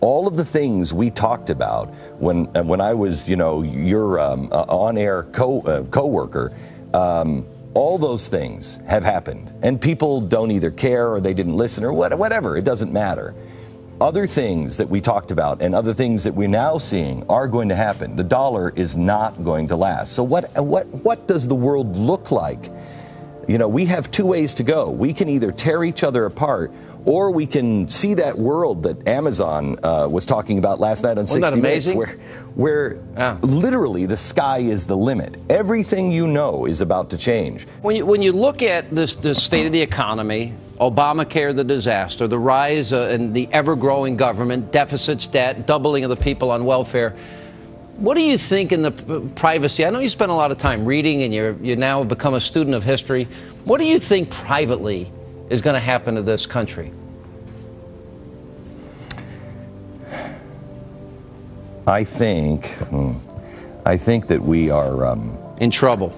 all of the things we talked about when I was, your on-air co-worker, all those things have happened. And people don't either care or they didn't listen or whatever. It doesn't matter. Other things that we talked about and other things that we're now seeing are going to happen. The dollar is not going to last. So what does the world look like? We have two ways to go. We can either tear each other apart, or we can see that world that Amazon was talking about last night on 60 Minutes, where literally the sky is the limit. Everything you know is about to change. When you look at the state of the economy, Obamacare, the disaster, the rise in the ever-growing government, deficits, debt, doubling of the people on welfare, what do you think in the privacy? I know you spend a lot of time reading and you now have become a student of history. What do you think privately is going to happen to this country? I think that we are in trouble.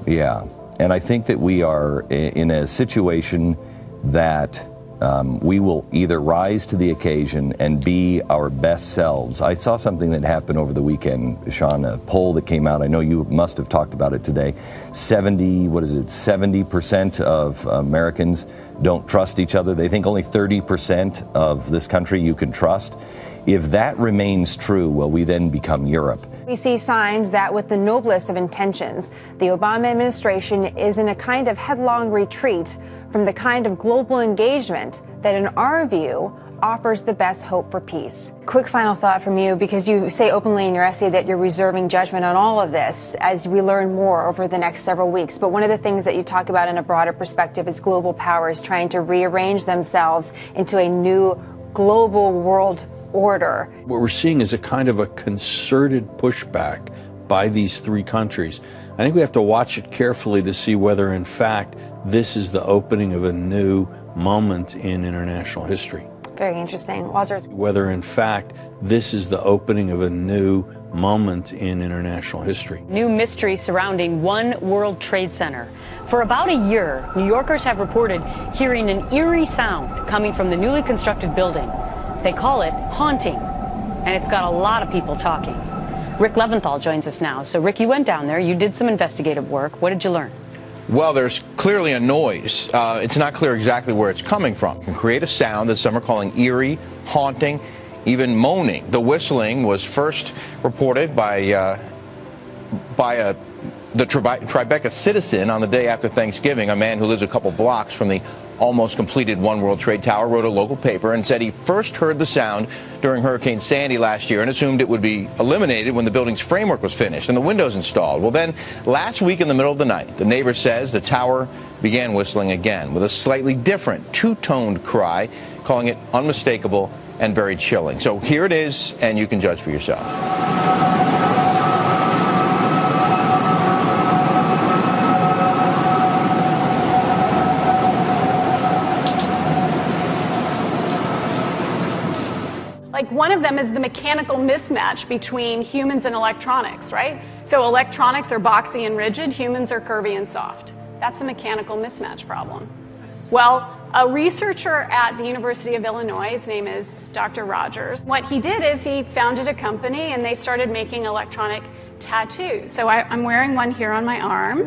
Yeah, and I think that we are in a situation that we will either rise to the occasion and be our best selves. I saw something that happened over the weekend, Sean, a poll that came out. I know you must have talked about it today. 70% of Americans don't trust each other. They think only 30% of this country you can trust. If that remains true, will we then become Europe? We see signs that with the noblest of intentions, the Obama administration is in a kind of headlong retreat from the kind of global engagement that, in our view, offers the best hope for peace. Quick final thought from you, because you say openly in your essay that you're reserving judgment on all of this as we learn more over the next several weeks. But one of the things that you talk about in a broader perspective is global powers trying to rearrange themselves into a new global world order. What we're seeing is a kind of a concerted pushback by these three countries. I think we have to watch it carefully to see whether, in fact, this is the opening of a new moment in international history. Very interesting. Wazir. Whether, in fact, this is the opening of a new moment in international history. New mystery surrounding One World Trade Center. For about a year, New Yorkers have reported hearing an eerie sound coming from the newly constructed building. They call it haunting, and it's got a lot of people talking. Rick Leventhal joins us now. So, Rick, you went down there. You did some investigative work. What did you learn? Well, there's clearly a noise. It's not clear exactly where it's coming from. It can create a sound that some are calling eerie, haunting, even moaning. The whistling was first reported by the Tribeca citizen on the day after Thanksgiving. A man who lives a couple blocks from the almost completed One World Trade Tower wrote a local paper and said he first heard the sound during Hurricane Sandy last year and assumed it would be eliminated when the building's framework was finished and the windows installed. Well, then last week in the middle of the night, the neighbor says the tower began whistling again with a slightly different two-toned cry, calling it unmistakable and very chilling. So here it is, and you can judge for yourself. Like, one of them is the mechanical mismatch between humans and electronics, right? So electronics are boxy and rigid, humans are curvy and soft. That's a mechanical mismatch problem. Well, a researcher at the University of Illinois, his name is Dr. Rogers, what he did is he founded a company and they started making electronic tattoos. So I'm wearing one here on my arm. Do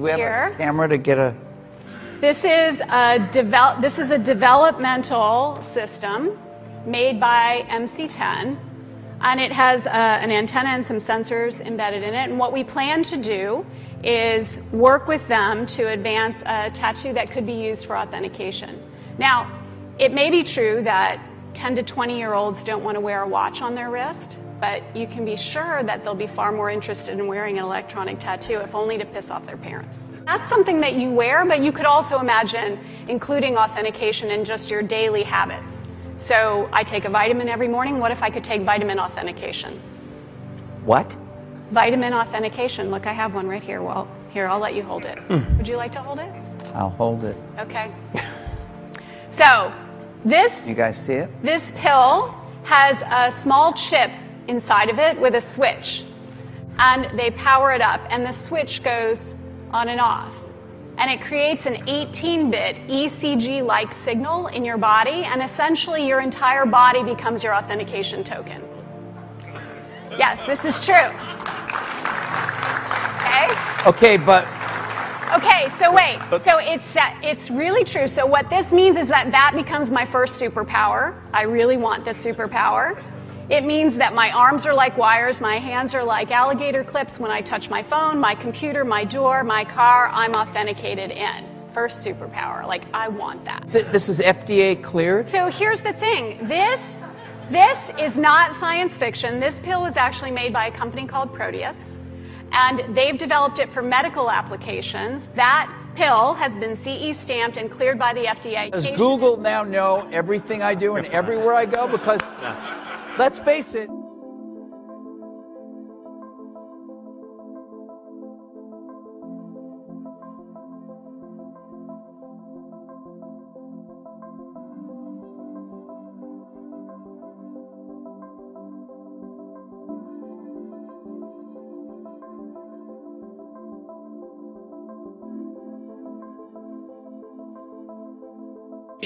we have a camera to get a... This is a developmental system made by MC10, and it has an antenna and some sensors embedded in it. And what we plan to do is work with them to advance a tattoo that could be used for authentication. Now, it may be true that 10 to 20-year-olds don't want to wear a watch on their wrist, but you can be sure that they'll be far more interested in wearing an electronic tattoo, if only to piss off their parents. That's something that you wear, but you could also imagine including authentication in just your daily habits. So I take a vitamin every morning. What if I could take vitamin authentication? What? Vitamin authentication. Look, I have one right here. Well, here, I'll let you hold it. Would you like to hold it? I'll hold it. Okay. So this... You guys see it? This pill has a small chip inside of it with a switch. And they power it up, and the switch goes on and off. and it creates an 18-bit ECG-like signal in your body, and essentially your entire body becomes your authentication token. Yes, this is true. Okay? Okay, but... Okay, so wait. So it's really true. So what this means is that becomes my first superpower. I really want this superpower. It means that my arms are like wires, my hands are like alligator clips. When I touch my phone, my computer, my door, my car, I'm authenticated in. First superpower. Like, I want that. So this is FDA cleared? So here's the thing. This is not science fiction. This pill was actually made by a company called Proteus, and they've developed it for medical applications. That pill has been CE stamped and cleared by the FDA. Does Google now know everything I do and everywhere I go? Because, let's face it.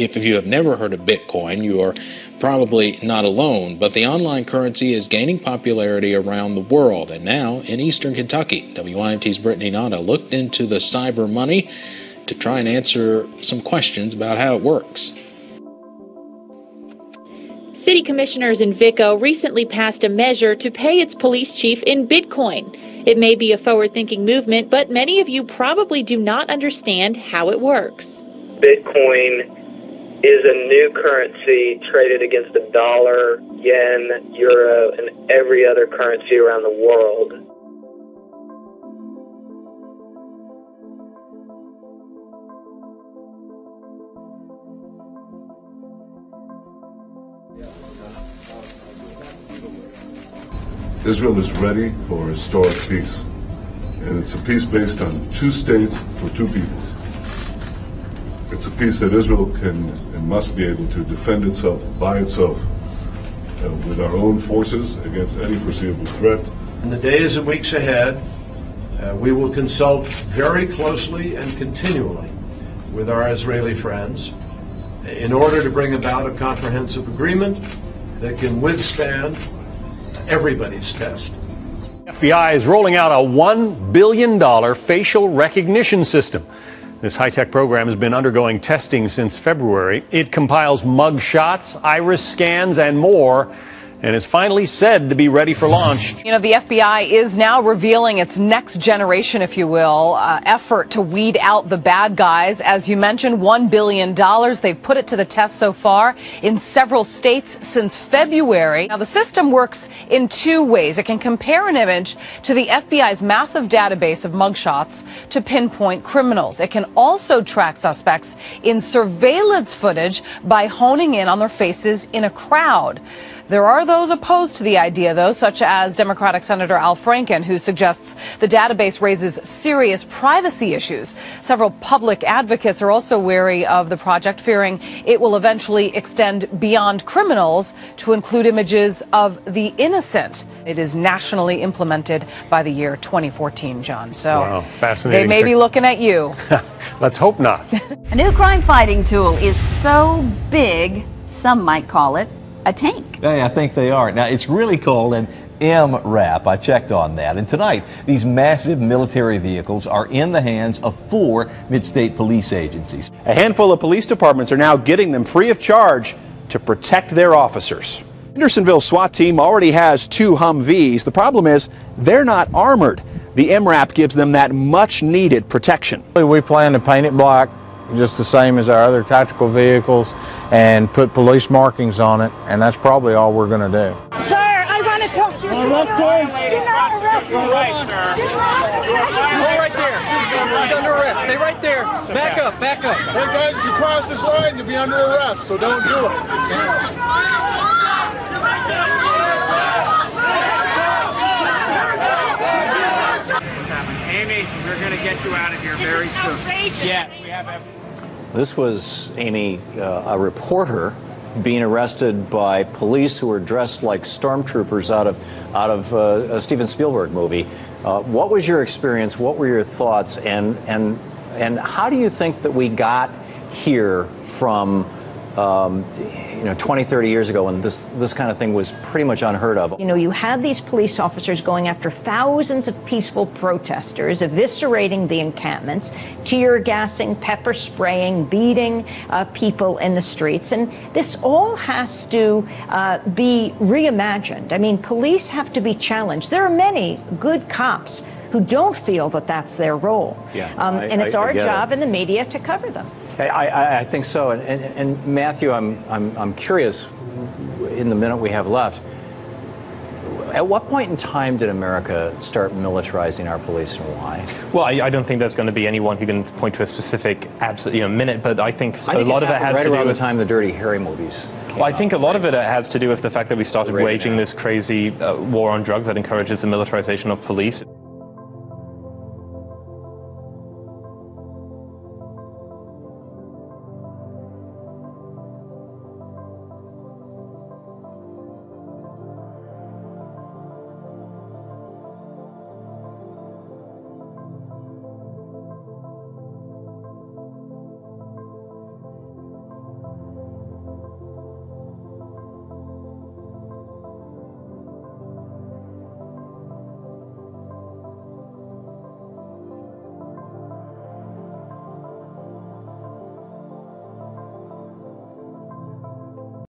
If you have never heard of Bitcoin, you are probably not alone, but the online currency is gaining popularity around the world, and now in eastern Kentucky. WIMT's Brittany Nada looked into the cyber money to try and answer some questions about how it works. City commissioners in Vico recently passed a measure to pay its police chief in Bitcoin. It may be a forward-thinking movement, but many of you probably do not understand how it works. Bitcoin is a new currency traded against the dollar, yen, euro, and every other currency around the world. Israel is ready for historic peace, and it's a peace based on 2 states for 2 peoples. It's a peace that Israel can and must be able to defend itself by itself with our own forces against any foreseeable threat. In the days and weeks ahead, we will consult very closely and continually with our Israeli friends in order to bring about a comprehensive agreement that can withstand everybody's test. FBI is rolling out a $1 billion facial recognition system. This high-tech program has been undergoing testing since February. It compiles mug shots, iris scans, and more, and is finally said to be ready for launch. You know, the FBI is now revealing its next generation, if you will, effort to weed out the bad guys. As you mentioned, $1 billion. They've put it to the test so far in several states since February. Now, the system works in 2 ways. It can compare an image to the FBI's massive database of mugshots to pinpoint criminals. It can also track suspects in surveillance footage by honing in on their faces in a crowd. There are those opposed to the idea, though, such as Democratic Senator Al Franken, who suggests the database raises serious privacy issues. Several public advocates are also wary of the project, fearing it will eventually extend beyond criminals to include images of the innocent. It is nationally implemented by the year 2014, John. So wow, fascinating. They may be looking at you. Let's hope not. A new crime-fighting tool is so big, some might call it a tank. Hey, I think they are. Now, it's really called an MRAP. I checked on that. And tonight, these massive military vehicles are in the hands of 4 mid-state police agencies. A handful of police departments are now getting them free of charge to protect their officers. Hendersonville SWAT team already has 2 Humvees. The problem is they're not armored. The MRAP gives them that much-needed protection. We plan to paint it black, just the same as our other tactical vehicles, and put police markings on it, and that's probably all we're going to do. Sir, I want to talk to you. Arrest him. Do not arrest me. All right, sir. Go right there. He's under arrest. Stay right there. Back up, back up. Hey guys, if you cross this line, you'll be under arrest, so don't do it. Amy, we're going to get you out of here very soon. Yes, we have everything. This was, Amy, a reporter being arrested by police who were dressed like stormtroopers out of a Steven Spielberg movie. What was your experience? What were your thoughts? And And how do you think that we got here from 20, 30 years ago when this kind of thing was pretty much unheard of? You know, you had these police officers going after thousands of peaceful protesters, eviscerating the encampments, tear gassing, pepper spraying, beating people in the streets. And this all has to be reimagined. I mean, police have to be challenged. There are many good cops who don't feel that that's their role. Yeah, and it's our job it. in the media to cover them. I think so. And Matthew, I'm curious, in the minute we have left, at what point in time did America start militarizing our police, and why? Well, I don't think there's going to be anyone who can point to a specific minute, but I think a lot of it has right to do around with the time the Dirty Harry movies. Well, I think a lot of it has to do with the fact that we started waging this crazy war on drugs that encourages the militarization of police.